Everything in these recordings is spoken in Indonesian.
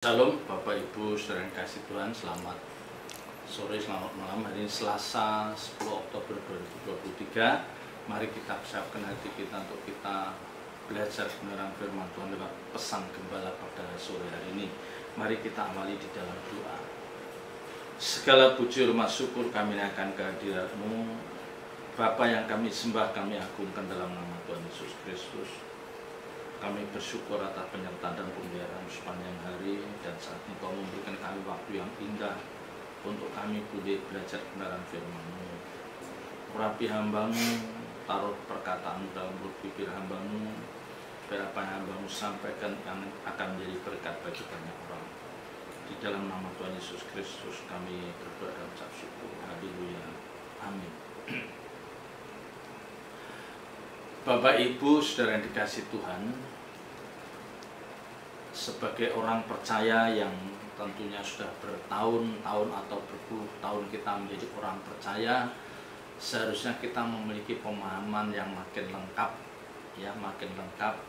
Shalom Bapak Ibu Saudara yang kasih Tuhan, selamat sore, selamat malam. Hari ini Selasa 10 Oktober 2023. Mari kita persiapkan hati kita untuk kita belajar kebenaran firman Tuhan lewat pesan gembala pada sore hari ini. Mari kita awali di dalam doa. Segala puji hormat syukur kami akan kehadirat-Mu, Bapa yang kami sembah, kami agungkan dalam nama Tuhan Yesus Kristus. Kami bersyukur atas penyertaan dan pemeliharaan sepanjang hari, dan saat ini Kau memberikan kami waktu yang indah untuk kami boleh belajar kebenaran firman-Mu. Urapi hamba-Mu, taruh perkataan dalam mulut bibir hamba-Mu, supaya apa yang hamba-Mu sampaikan yang akan menjadi berkat bagi banyak orang. Di dalam nama Tuhan Yesus Kristus kami berdoa dan ucap syukur. Haleluya. Amin. Bapak Ibu Saudara yang dikasih Tuhan, sebagai orang percaya yang tentunya sudah bertahun-tahun atau berpuluh tahun kita menjadi orang percaya, seharusnya kita memiliki pemahaman yang makin lengkap, ya, makin lengkap,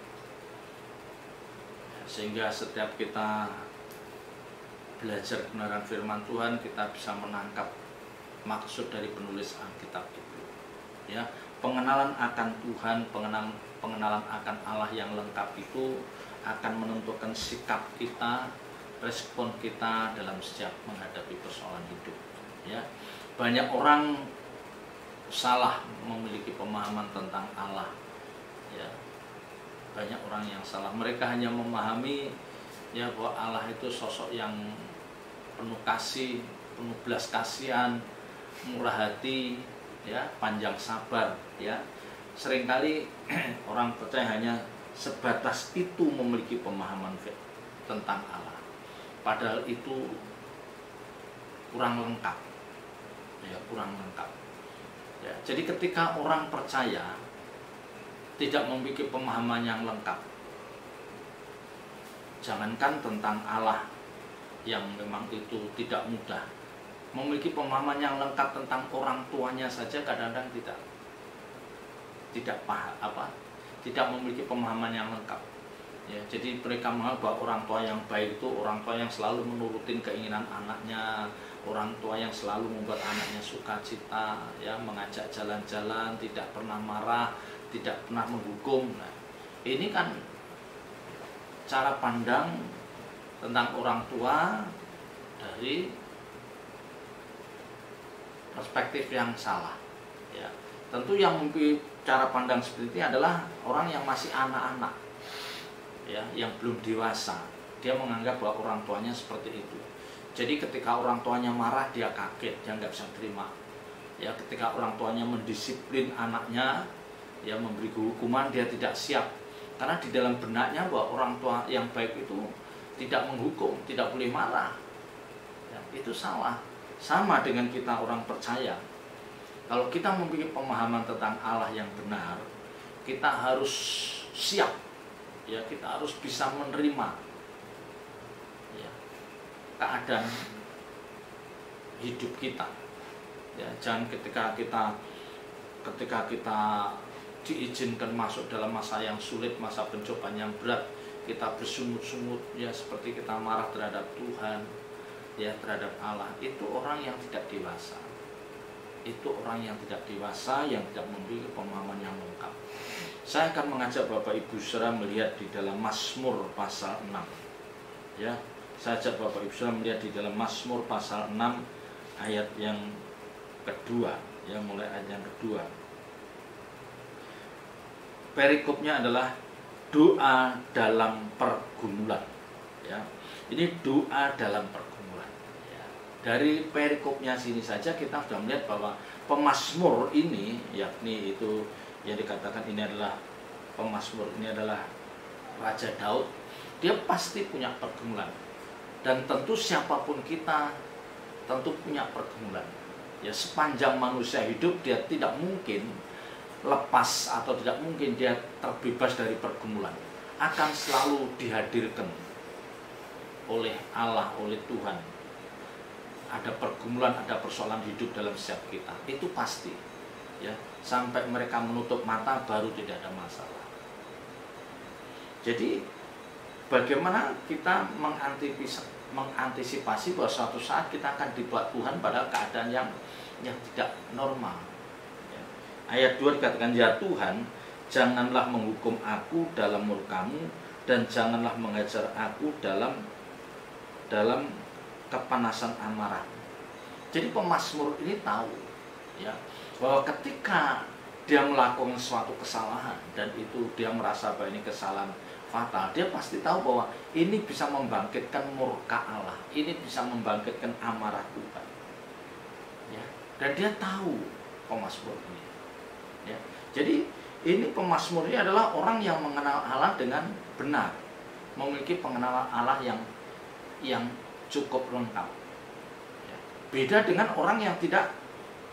sehingga setiap kita belajar kebenaran firman Tuhan, kita bisa menangkap maksud dari penulis Alkitab itu, ya. Pengenalan akan Tuhan, pengenalan akan Allah yang lengkap itu akan menentukan sikap kita, respon kita dalam setiap menghadapi persoalan hidup. Ya, banyak orang salah memiliki pemahaman tentang Allah. Ya, banyak orang yang salah. Mereka hanya memahami ya bahwa Allah itu sosok yang penuh kasih, penuh belas kasihan, murah hati, ya, panjang sabar, ya. Seringkali orang percaya hanya sebatas itu memiliki pemahaman tentang Allah, padahal itu kurang lengkap, ya, kurang lengkap, ya. Jadi ketika orang percaya tidak memiliki pemahaman yang lengkap, jangankan tentang Allah yang memang itu tidak mudah, memiliki pemahaman yang lengkap tentang orang tuanya saja kadang-kadang tidak paham, tidak memiliki pemahaman yang lengkap. Ya, jadi mereka menganggap bahwa orang tua yang baik itu orang tua yang selalu menurutin keinginan anaknya, orang tua yang selalu membuat anaknya sukacita, ya, mengajak jalan-jalan, tidak pernah marah, tidak pernah menghukum. Nah, ini kan cara pandang tentang orang tua dari perspektif yang salah, ya. Tentu yang memiliki cara pandang seperti ini adalah orang yang masih anak-anak, ya, yang belum dewasa. Dia menganggap bahwa orang tuanya seperti itu. Jadi ketika orang tuanya marah, dia kaget, dia nggak bisa terima. Ya, ketika orang tuanya mendisiplin anaknya, ya, memberi hukuman, dia tidak siap. Karena di dalam benaknya bahwa orang tua yang baik itu tidak menghukum, tidak boleh marah. Ya, itu salah. Sama dengan kita orang percaya. Kalau kita memiliki pemahaman tentang Allah yang benar, kita harus siap, ya, kita harus bisa menerima, ya, keadaan hidup kita. Ya, jangan ketika kita diizinkan masuk dalam masa yang sulit, masa pencobaan yang berat, kita bersungut-sungut, ya, seperti kita marah terhadap Tuhan, ya, terhadap Allah. Itu orang yang tidak dewasa. Itu orang yang tidak dewasa, yang tidak memiliki pemahaman yang lengkap. Saya akan mengajak Bapak Ibu Saudara melihat di dalam Mazmur pasal 6. Ya, saya ajak Bapak Ibu Saudara melihat di dalam Mazmur pasal 6 ayat yang kedua, ya, mulai ayat yang kedua. Perikopnya adalah doa dalam pergumulan, ya. Ini doa dalam pergumulan. Dari perikopnya sini saja kita sudah melihat bahwa pemazmur ini, yakni itu yang dikatakan ini adalah pemazmur, ini adalah Raja Daud. Dia pasti punya pergumulan, dan tentu siapapun kita tentu punya pergumulan. Ya, sepanjang manusia hidup dia tidak mungkin lepas atau tidak mungkin dia terbebas dari pergumulan. Akan selalu dihadirkan oleh Allah, oleh Tuhan. Ada pergumulan, ada persoalan hidup dalam setiap kita, itu pasti, ya. Sampai mereka menutup mata baru tidak ada masalah. Jadi bagaimana kita mengantisipasi bahwa suatu saat kita akan dibawa Tuhan pada keadaan yang tidak normal. Ya. Ayat 2 dikatakan, ya Tuhan, janganlah menghukum aku dalam murka-Mu, dan janganlah mengajar aku dalam kepanasan amarah. Jadi pemazmur ini tahu, ya, bahwa ketika dia melakukan suatu kesalahan dan itu dia merasa bahwa ini kesalahan fatal, dia pasti tahu bahwa ini bisa membangkitkan murka Allah, ini bisa membangkitkan amarah Tuhan. Ya, dan dia tahu pemazmur ini. Ya, jadi ini pemazmur ini adalah orang yang mengenal Allah dengan benar, memiliki pengenalan Allah yang cukup lengkap. Ya, beda dengan orang yang tidak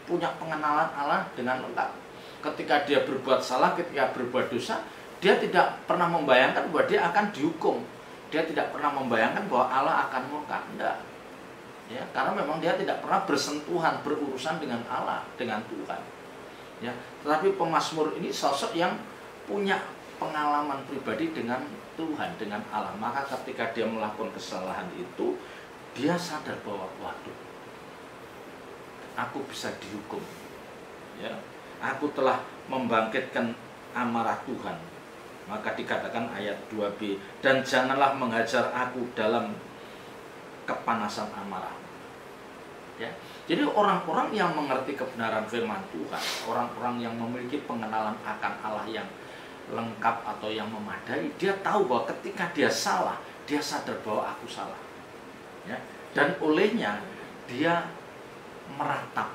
punya pengenalan Allah dengan lengkap. Ketika dia berbuat salah, ketika berbuat dosa, dia tidak pernah membayangkan bahwa dia akan dihukum. Dia tidak pernah membayangkan bahwa Allah akan murka. Tidak. Ya, karena memang dia tidak pernah bersentuhan, berurusan dengan Allah, dengan Tuhan. Ya, tetapi pemazmur ini sosok yang punya pengalaman pribadi dengan Tuhan, dengan Allah. Maka ketika dia melakukan kesalahan itu, dia sadar bahwa waduh, aku bisa dihukum. Ya, aku telah membangkitkan amarah Tuhan. Maka dikatakan ayat 2b, dan janganlah menghajar aku dalam kepanasan amarah. Ya. Jadi orang-orang yang mengerti kebenaran firman Tuhan, orang-orang yang memiliki pengenalan akan Allah yang lengkap atau yang memadai, dia tahu bahwa ketika dia salah, dia sadar bahwa aku salah. Ya. Dan olehnya dia meratap.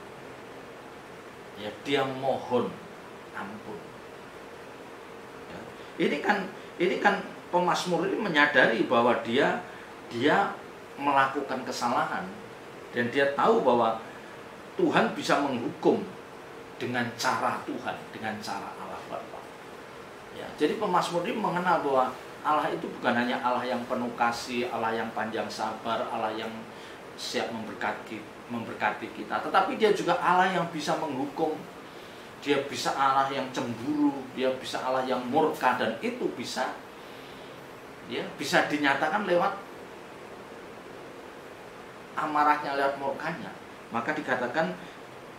Ya, dia mohon ampun. Ya. Ini kan pemazmur ini menyadari bahwa dia melakukan kesalahan dan dia tahu bahwa Tuhan bisa menghukum dengan cara Tuhan, dengan cara Allah Bapa. Ya, jadi pemazmur ini mengenal bahwa Allah itu bukan hanya Allah yang penuh kasih, Allah yang panjang sabar, Allah yang siap memberkati kita, tetapi dia juga Allah yang bisa menghukum. Dia bisa Allah yang cemburu, dia bisa Allah yang murka, dan itu bisa dinyatakan lewat amarahnya, lewat murkanya. Maka dikatakan,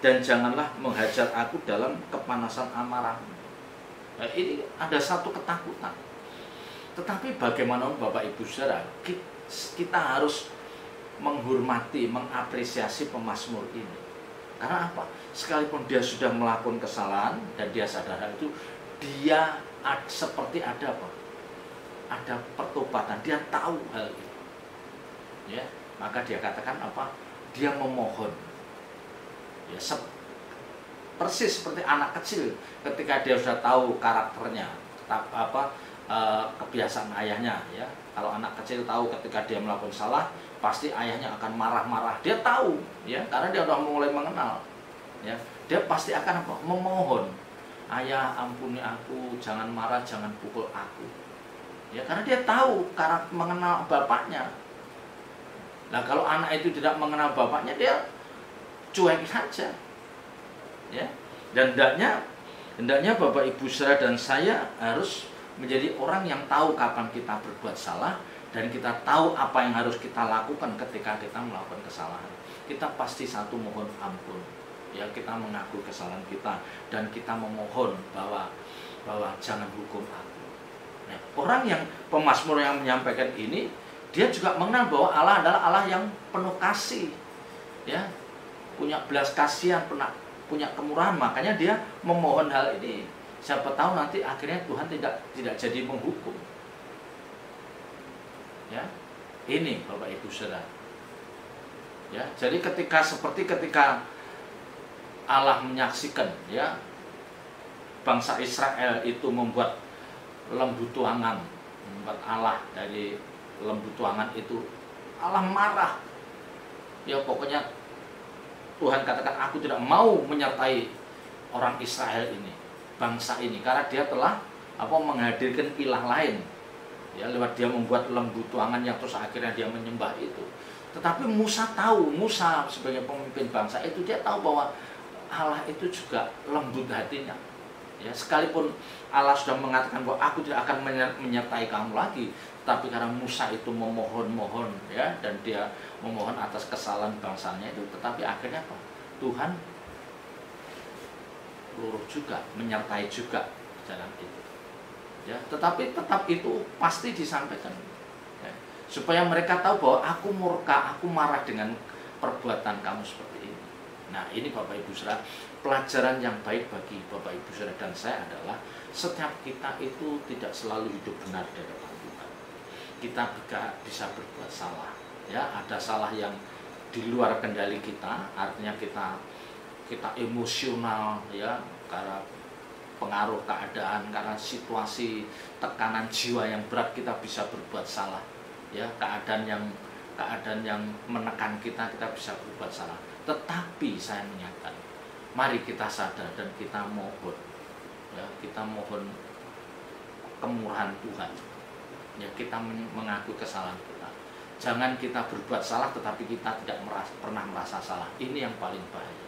dan janganlah menghajar aku dalam kepanasan amarah. Nah, ini ada satu ketakutan. Tetapi bagaimana Bapak Ibu Saudara, kita harus menghormati, mengapresiasi pemazmur ini. Karena apa? Sekalipun dia sudah melakukan kesalahan dan dia sadar itu, dia seperti ada apa? Ada pertobatan, dia tahu hal itu. Ya, maka dia katakan apa? Dia memohon. Ya, persis seperti anak kecil ketika dia sudah tahu karakternya, kebiasaan ayahnya. Ya, kalau anak kecil tahu ketika dia melakukan salah, pasti ayahnya akan marah-marah. Dia tahu, ya, karena dia sudah mulai mengenal. Ya, dia pasti akan apa? Memohon, ayah ampuni aku, jangan marah, jangan pukul aku. Ya, karena dia tahu karakter, mengenal bapaknya. Nah, kalau anak itu tidak mengenal bapaknya, dia cuek saja. Ya, dan hendaknya Bapak Ibu Saudara dan saya harus menjadi orang yang tahu kapan kita berbuat salah, dan kita tahu apa yang harus kita lakukan ketika kita melakukan kesalahan. Kita pasti satu mohon ampun. Ya, kita mengakui kesalahan kita dan kita memohon bahwa jangan hukum aku. Nah, orang yang pemazmur yang menyampaikan ini, dia juga mengenal bahwa Allah adalah Allah yang penuh kasih. Ya, punya belas kasihan, punya kemurahan, makanya dia memohon hal ini. Siapa tahu nanti akhirnya Tuhan tidak jadi menghukum. Ya, ini Bapak Ibu Saudara. Ya, jadi ketika Allah menyaksikan, ya, bangsa Israel itu membuat lembu tuangan, membuat Allah dari lembu tuangan itu, Allah marah. Ya, pokoknya Tuhan katakan, aku tidak mau menyertai orang Israel ini, bangsa ini, karena dia telah menghadirkan ilah lain. Ya, lewat dia membuat lembu tuangan yang terus akhirnya dia menyembah itu. Tetapi Musa tahu, Musa sebagai pemimpin bangsa itu, dia tahu bahwa Allah itu juga lembut hatinya. Ya, sekalipun Allah sudah mengatakan bahwa aku tidak akan menyertai kamu lagi, Tapi karena Musa itu memohon-mohon ya, dan dia memohon atas kesalahan bangsanya itu, tetapi akhirnya apa? Tuhan luruh juga, menyertai juga jalan itu. Ya, tetapi tetap itu pasti disampaikan. Ya, supaya mereka tahu bahwa aku murka, aku marah dengan perbuatan kamu seperti ini. Nah, ini Bapak Ibu Saudara, pelajaran yang baik bagi Bapak Ibu Saudara dan saya adalah setiap kita itu tidak selalu hidup benar di hadapan Tuhan. Kita bisa berbuat salah. Ya, ada salah yang di luar kendali kita, artinya kita emosional ya, karena pengaruh keadaan, karena situasi tekanan jiwa yang berat kita bisa berbuat salah. Ya, keadaan yang menekan kita bisa berbuat salah. Tetapi saya mengingatkan, mari kita sadar dan kita mohon, ya, kita mohon kemurahan Tuhan. Ya, kita mengakui kesalahan kita. Jangan kita berbuat salah tetapi kita tidak pernah merasa salah. Ini yang paling bahaya.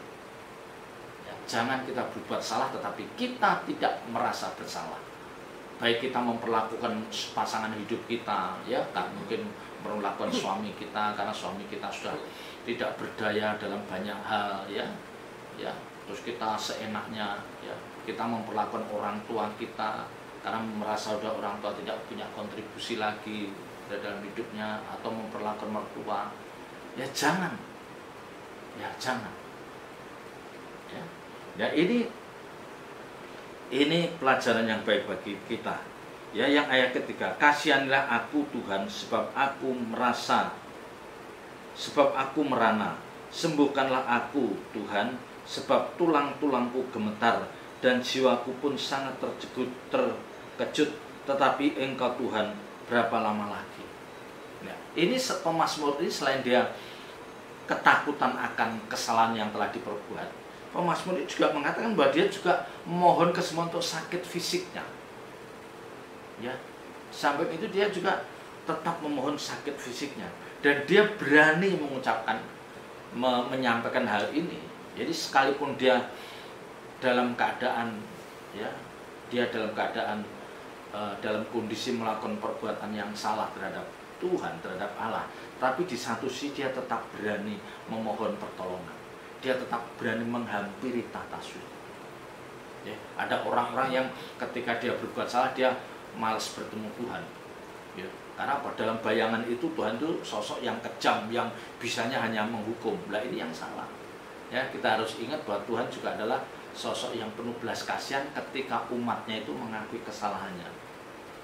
Ya, jangan kita berbuat salah tetapi kita tidak merasa bersalah. Baik kita memperlakukan pasangan hidup kita, ya, kan mungkin memperlakukan suami kita karena suami kita sudah tidak berdaya dalam banyak hal, ya, terus kita seenaknya, ya, kita memperlakukan orang tua kita karena merasa sudah orang tua tidak punya kontribusi lagi dalam hidupnya, atau memperlakukan mertua, ya jangan, ya, ini pelajaran yang baik bagi kita. Ya, yang ayat ketiga, kasihanilah aku Tuhan sebab aku merana, sembuhkanlah aku Tuhan sebab tulang-tulangku gemetar dan jiwaku pun sangat terkejut, tetapi Engkau Tuhan berapa lama lagi? Nah, ini pemazmur ini selain dia ketakutan akan kesalahan yang telah diperbuat, pemazmur ini juga mengatakan bahwa dia juga mohon kesembuhan untuk sakit fisiknya. Ya, sampai itu dia juga tetap memohon sakit fisiknya, dan dia berani mengucapkan, menyampaikan hal ini. Jadi sekalipun dia dalam keadaan, ya, dalam kondisi melakukan perbuatan yang salah terhadap Tuhan, terhadap Allah, tapi di satu sisi dia tetap berani memohon pertolongan. Dia tetap berani menghampiri tata suci. Ya, ada orang-orang yang ketika dia berbuat salah dia malas bertemu Tuhan. Ya, karena apa? Dalam bayangan itu Tuhan itu sosok yang kejam, yang bisanya hanya menghukum. Nah, ini yang salah. Ya, kita harus ingat bahwa Tuhan juga adalah sosok yang penuh belas kasihan ketika umatnya itu mengakui kesalahannya.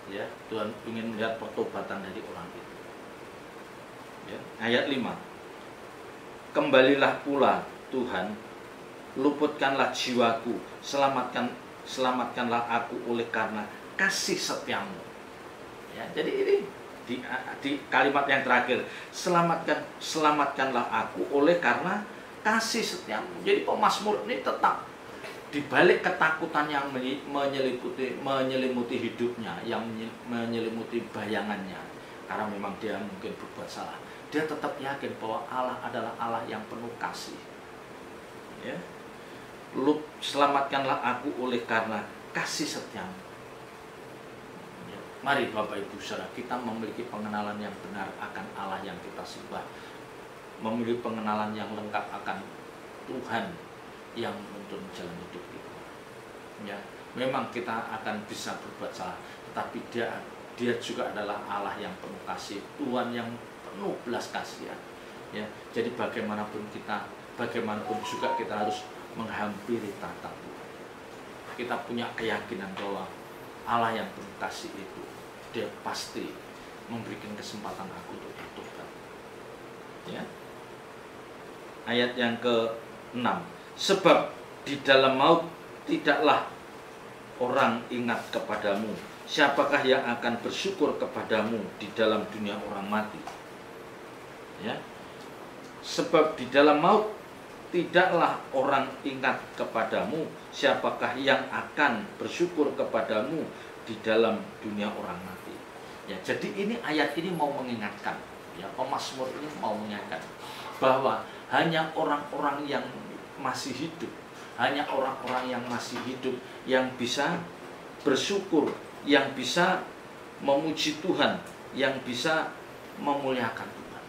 Ya, Tuhan ingin melihat pertobatan dari orang itu. Ya, ayat 5. Kembalilah pula Tuhan, luputkanlah jiwaku, selamatkanlah aku oleh karena kasih setiamu. Ya, jadi ini di kalimat yang terakhir, selamatkanlah aku oleh karena kasih setiamu. Jadi pemazmur ini tetap di balik ketakutan yang menyelimuti hidupnya, yang menyelimuti bayangannya, karena memang dia mungkin berbuat salah, dia tetap yakin bahwa Allah adalah Allah yang penuh kasih. Ya, selamatkanlah aku oleh karena kasih setiamu. Ya, mari Bapak Ibu Saudara, kita memiliki pengenalan yang benar akan Allah yang kita sembah, memiliki pengenalan yang lengkap akan Tuhan yang menuntun jalan hidup kita. Ya, memang kita akan bisa berbuat salah, tetapi dia juga adalah Allah yang penuh kasih, Tuhan yang penuh belas kasihan. Ya, jadi bagaimanapun juga kita harus menghampiri tata Tuhan. Kita punya keyakinan bahwa Allah yang penuh kasih itu, dia pasti memberikan kesempatan aku untuk bertobat. Ya. Ayat yang ke-6, sebab di dalam maut tidaklah orang ingat kepadamu, siapakah yang akan bersyukur kepadamu di dalam dunia orang mati? Ya, sebab di dalam maut tidaklah orang ingat kepadamu, siapakah yang akan bersyukur kepadamu di dalam dunia orang mati? Ya, jadi ini ayat ini mau mengingatkan, ya, pemazmur ini mau mengingatkan bahwa hanya orang-orang yang masih hidup, yang bisa bersyukur, yang bisa memuji Tuhan yang bisa memuliakan Tuhan.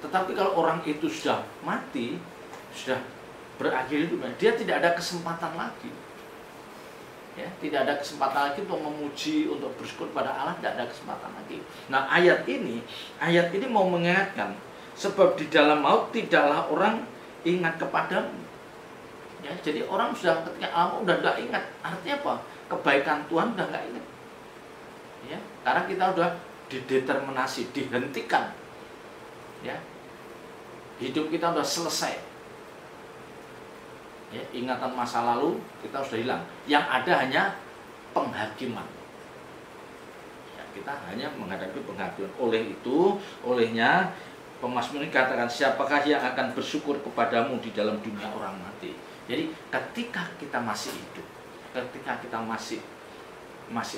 Tetapi kalau orang itu sudah mati, sudah berakhir hidupnya, dia tidak ada kesempatan lagi. Ya, tidak ada kesempatan lagi untuk memuji, untuk bersyukur pada Allah, tidak ada kesempatan lagi. Nah, ayat ini mau mengingatkan, sebab di dalam maut tidaklah orang ingat kepadamu. Ya, jadi orang sudah ketika alam udah nggak ingat, artinya apa? Kebaikan Tuhan udah nggak ingat. Ya, karena kita udah dideterminasi, dihentikan. Ya, hidup kita udah selesai. Ya, ingatan masa lalu kita sudah hilang. Yang ada hanya penghakiman. Ya, kita hanya menghadapi penghakiman. Olehnya pemazmur ini katakan, siapakah yang akan bersyukur kepadamu di dalam dunia orang mati. Jadi ketika kita masih hidup, ketika kita masih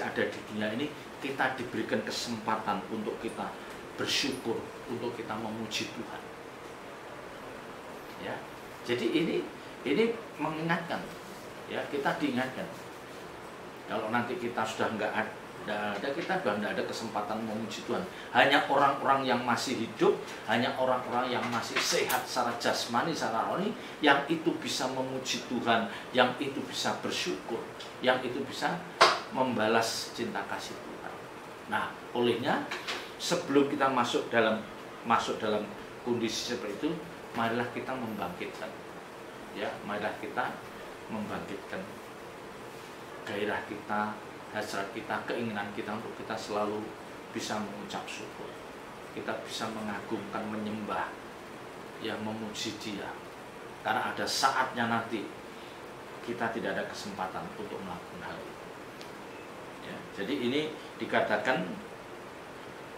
ada di dunia ini, kita diberikan kesempatan untuk kita bersyukur, untuk kita memuji Tuhan. Ya, jadi ini mengingatkan, ya, kita diingatkan. Kalau nanti kita sudah nggak ada, kita sudah nggak ada kesempatan memuji Tuhan. Hanya orang-orang yang masih hidup, hanya orang-orang yang masih sehat secara jasmani, secara rohani, yang itu bisa memuji Tuhan, yang itu bisa bersyukur, yang itu bisa membalas cinta kasih Tuhan. Nah, olehnya sebelum kita masuk dalam kondisi seperti itu, marilah kita membangkitkan. Ya, marilah kita membangkitkan gairah kita, hasrat kita, keinginan kita untuk kita selalu bisa mengucap syukur. Kita bisa mengagungkan, menyembah, ya, memuji Dia. Karena ada saatnya nanti kita tidak ada kesempatan untuk melakukan hal itu. Ya, jadi ini dikatakan,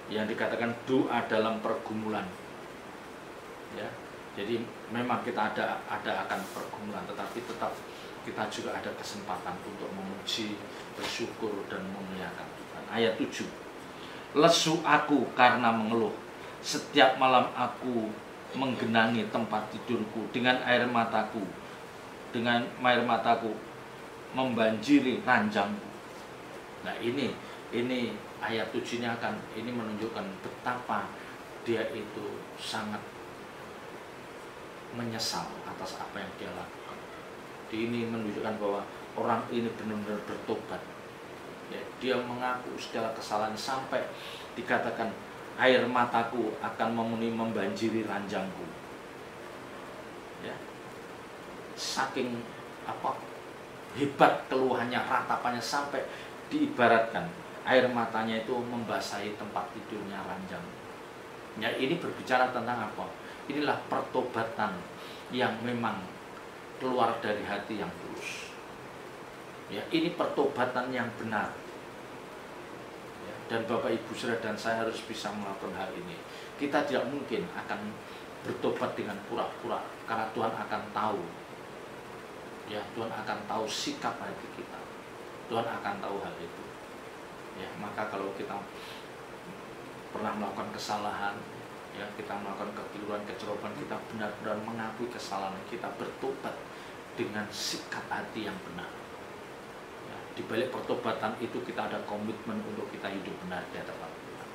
yang dikatakan doa dalam pergumulan. Ya, jadi memang kita ada akan pergumulan, tetapi tetap kita juga ada kesempatan untuk memuji, bersyukur, dan memuliakan Tuhan. Ayat 7. Lesu aku karena mengeluh, setiap malam aku menggenangi tempat tidurku, dengan air mataku membanjiri ranjangku. Nah, ini ayat 7 ini menunjukkan betapa dia itu sangat menyesal atas apa yang dia lakukan. Ini menunjukkan bahwa orang ini benar-benar bertobat. Ya, dia mengaku segala kesalahan sampai dikatakan air mataku akan membanjiri ranjangku. Ya, saking hebat keluhannya, ratapannya, sampai diibaratkan air matanya itu membasahi tempat tidurnya ranjang. Ya, ini berbicara tentang apa? Inilah pertobatan yang memang keluar dari hati yang tulus. Ya, ini pertobatan yang benar. Ya, dan Bapak Ibu Saudara dan saya harus bisa melakukan hal ini. Kita tidak mungkin akan bertobat dengan pura-pura, karena Tuhan akan tahu. Ya, Tuhan akan tahu sikap hati kita. Tuhan akan tahu hal itu. Ya, maka kalau kita pernah melakukan kesalahan, ya, kita melakukan kekeliruan, kecerobohan, kita benar-benar mengakui kesalahan, kita bertobat dengan sikap hati yang benar. Ya, di balik pertobatan itu kita ada komitmen untuk kita hidup benar di hadapan Tuhan.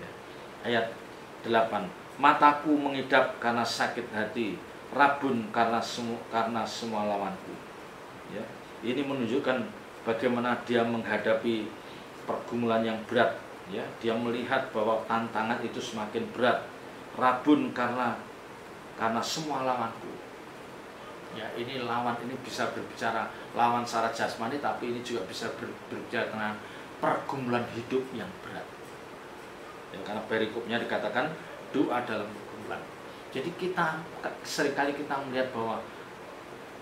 Ya. Ayat 8. Mataku mengidap karena sakit hati, rabun karena semua lawanku. Ya. Ini menunjukkan bagaimana dia menghadapi pergumulan yang berat. Ya, dia melihat bahwa tantangan itu semakin berat. Rabun karena semua lawanku. Ya, ini lawan ini bisa berbicara lawan secara jasmani, tapi ini juga bisa berbicara tentang pergumulan hidup yang berat. Ya, karena perikopnya dikatakan doa dalam pergumulan. Jadi seringkali kita melihat bahwa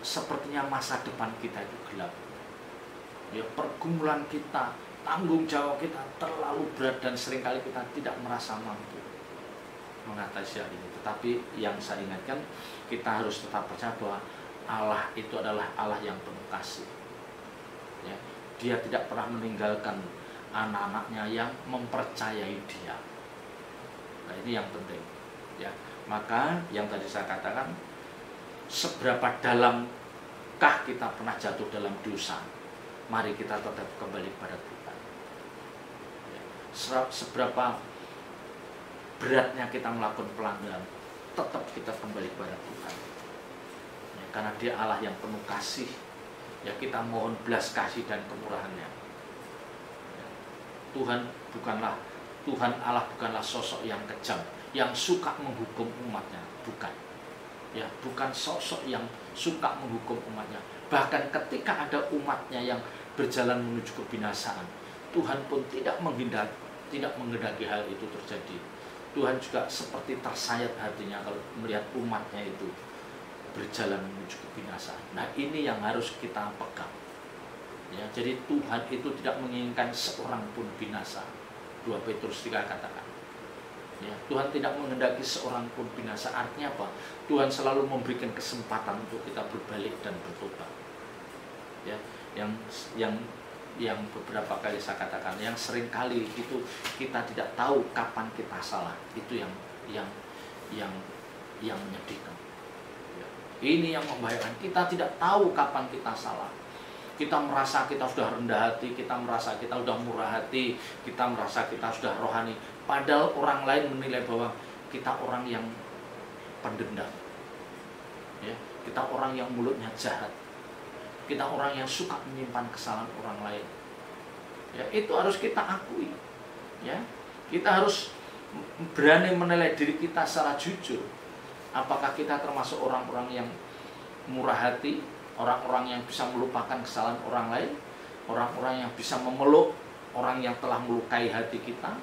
sepertinya masa depan kita itu gelap. Ya, pergumulan kita, tanggung jawab kita terlalu berat, dan seringkali kita tidak merasa mampu mengatasi hal ini. Tetapi yang saya ingatkan, kita harus tetap percaya bahwa Allah itu adalah Allah yang penuh kasih. Ya, Dia tidak pernah meninggalkan anak-anaknya yang mempercayai Dia. Nah, ini yang penting. Ya, maka yang tadi saya katakan, seberapa dalamkah kita pernah jatuh dalam dosa, mari kita tetap kembali pada Tuhan. Ya. seberapa beratnya kita melakukan pelanggaran, tetap kita kembali kepada Tuhan. Ya, karena Dia Allah yang penuh kasih. Ya, kita mohon belas kasih dan kemurahan-Nya. Ya, Tuhan Allah bukanlah sosok yang kejam, yang suka menghukum umatnya, bukan. Ya, bukan sosok yang suka menghukum umatnya. Bahkan ketika ada umatnya yang berjalan menuju kebinasaan, Tuhan pun tidak menghendaki hal itu terjadi. Tuhan juga seperti tersayat hatinya kalau melihat umatnya itu berjalan menuju kebinasaan. Nah, ini yang harus kita pegang. Ya, jadi Tuhan itu tidak menginginkan seorang pun binasa. 2 Petrus 3 katakan. Ya, Tuhan tidak menghendaki seorang pun binasa. Artinya apa? Tuhan selalu memberikan kesempatan untuk kita berbalik dan bertobat. Ya, yang beberapa kali saya katakan, yang sering kali itu kita tidak tahu kapan kita salah. Itu yang menyedihkan. Ya, ini yang membahayakan. Kita tidak tahu kapan kita salah. Kita merasa kita sudah rendah hati, kita merasa kita sudah murah hati, kita merasa kita sudah rohani. Padahal orang lain menilai bahwa kita orang yang pendendam. Ya, kita orang yang mulutnya jahat. Kita orang yang suka menyimpan kesalahan orang lain. Ya, itu harus kita akui. Ya, kita harus berani menilai diri kita secara jujur. Apakah kita termasuk orang-orang yang murah hati, orang-orang yang bisa melupakan kesalahan orang lain, orang-orang yang bisa memeluk orang yang telah melukai hati kita.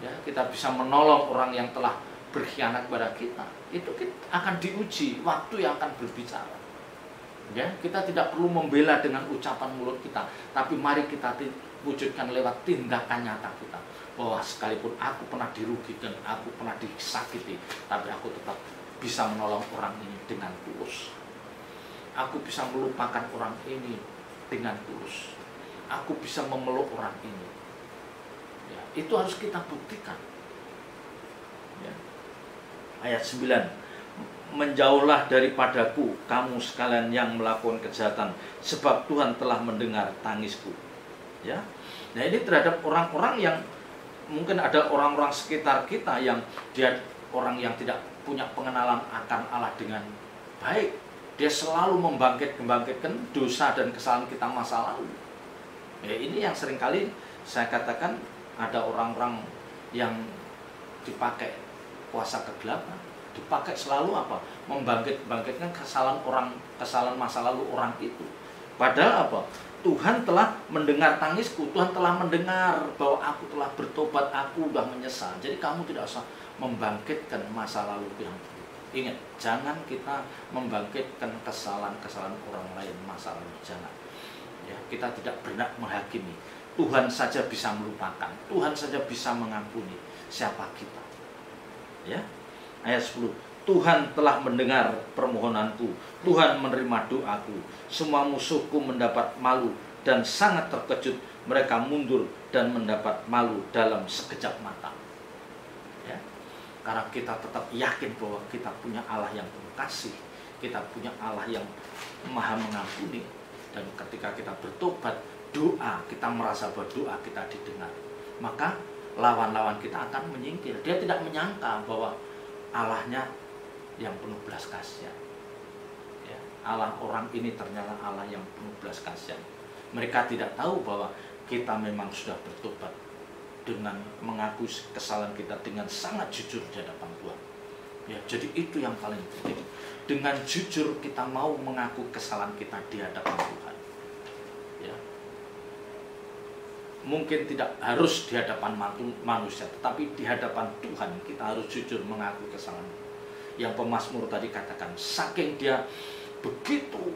Ya, kita bisa menolong orang yang telah berkhianat kepada kita. Itu akan diuji, waktu yang akan berbicara. Ya, kita tidak perlu membela dengan ucapan mulut kita, tapi mari kita wujudkan lewat tindakan nyata kita. Bahwa sekalipun aku pernah dirugikan, aku pernah disakiti, tapi aku tetap bisa menolong orang ini dengan tulus. Aku bisa melupakan orang ini dengan tulus. Aku bisa memeluk orang ini. Ya, itu harus kita buktikan. Ya. Ayat 9. Menjauhlah daripadaku kamu sekalian yang melakukan kejahatan, sebab Tuhan telah mendengar tangisku. Ya. Nah, ini terhadap orang-orang yang mungkin ada orang-orang sekitar kita yang dia orang yang tidak punya pengenalan akan Allah dengan baik. Dia selalu membangkitkan dosa dan kesalahan kita masa lalu. Ya, ini yang seringkali saya katakan ada orang-orang yang dipakai kuasa kegelapan, dipakai selalu apa? Membangkitkan kesalahan masa lalu orang itu. Padahal apa? Tuhan telah mendengar tangisku, Tuhan telah mendengar bahwa aku telah bertobat, aku sudah menyesal. Jadi kamu tidak usah membangkitkan masa lalu yang buruk. Ingat, jangan kita membangkitkan kesalahan-kesalahan orang lain masa lalu, jangan. Ya, kita tidak berhak menghakimi. Tuhan saja bisa melupakan, Tuhan saja bisa mengampuni. Siapa kita? Ya. Ayat 10. Tuhan telah mendengar permohonanku, Tuhan menerima doaku. Semua musuhku mendapat malu dan sangat terkejut. Mereka mundur dan mendapat malu dalam sekejap mata. Ya. Karena kita tetap yakin bahwa kita punya Allah yang penuh kasih, kita punya Allah yang maha mengampuni. Dan ketika kita bertobat, doa, kita merasa bahwa doa kita didengar, maka lawan-lawan kita akan menyingkir. Dia tidak menyangka bahwa Allahnya yang penuh belas kasihan. Ya, Allah orang ini ternyata Allah yang penuh belas kasihan. Mereka tidak tahu bahwa kita memang sudah bertobat dengan mengakui kesalahan kita dengan sangat jujur di hadapan Tuhan. Ya, jadi itu yang paling penting. Dengan jujur kita mau mengaku kesalahan kita di hadapan Tuhan. Ya. Mungkin tidak harus di hadapan manusia, tetapi di hadapan Tuhan kita harus jujur mengaku kesalahan. Yang pemazmur tadi katakan, saking dia begitu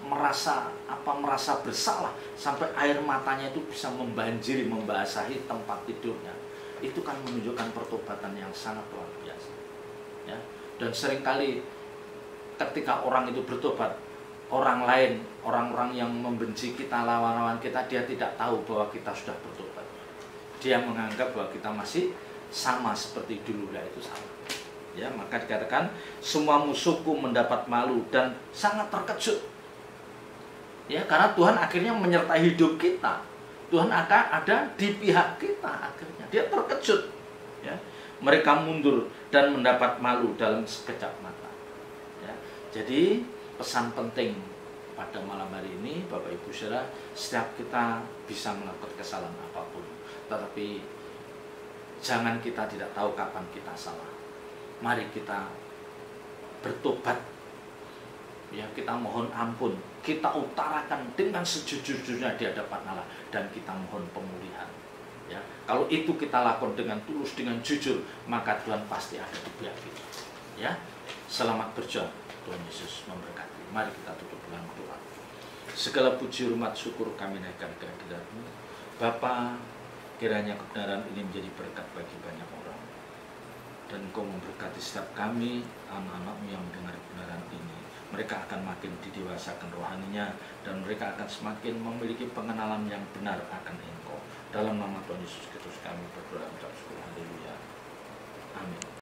merasa bersalah sampai air matanya itu bisa membanjiri, membasahi tempat tidurnya. Itu kan menunjukkan pertobatan yang sangat luar biasa. Ya. Dan seringkali ketika orang itu bertobat, orang lain, orang-orang yang membenci kita, lawan-lawan kita, dia tidak tahu bahwa kita sudah bertobat. Dia menganggap bahwa kita masih sama seperti dulu, itu sama. Ya, maka dikatakan semua musuhku mendapat malu dan sangat terkejut. Ya, karena Tuhan akhirnya menyertai hidup kita. Tuhan akan ada di pihak kita akhirnya. Dia terkejut. Ya. Mereka mundur dan mendapat malu dalam sekejap mata. Ya. Jadi pesan penting pada malam hari ini, Bapak Ibu Saudara, setiap kita bisa melakukan kesalahan apapun, tetapi jangan kita tidak tahu kapan kita salah. Mari kita bertobat. Ya, kita mohon ampun, kita utarakan dengan sejujur-jujurnya di hadapan Allah, dan kita mohon pemulihan. Ya, kalau itu kita lakukan dengan tulus, dengan jujur, maka Tuhan pasti ada di pihak kita. Ya, selamat berjuang. Tuhan Yesus memberkati. Mari kita tutup dengan doa. Segala puji, hormat, syukur kami naikkan kehadirat-Mu, Bapa. Kiranya kebenaran ini menjadi berkat bagi banyak orang, dan Engkau memberkati setiap kami, anak-anak-Mu yang mendengar kebenaran ini. Mereka akan makin didewasakan rohaninya, dan mereka akan semakin memiliki pengenalan yang benar akan Engkau. Dalam nama Tuhan Yesus Kristus kami berdoa, ucap syukur. Haleluya. Amin.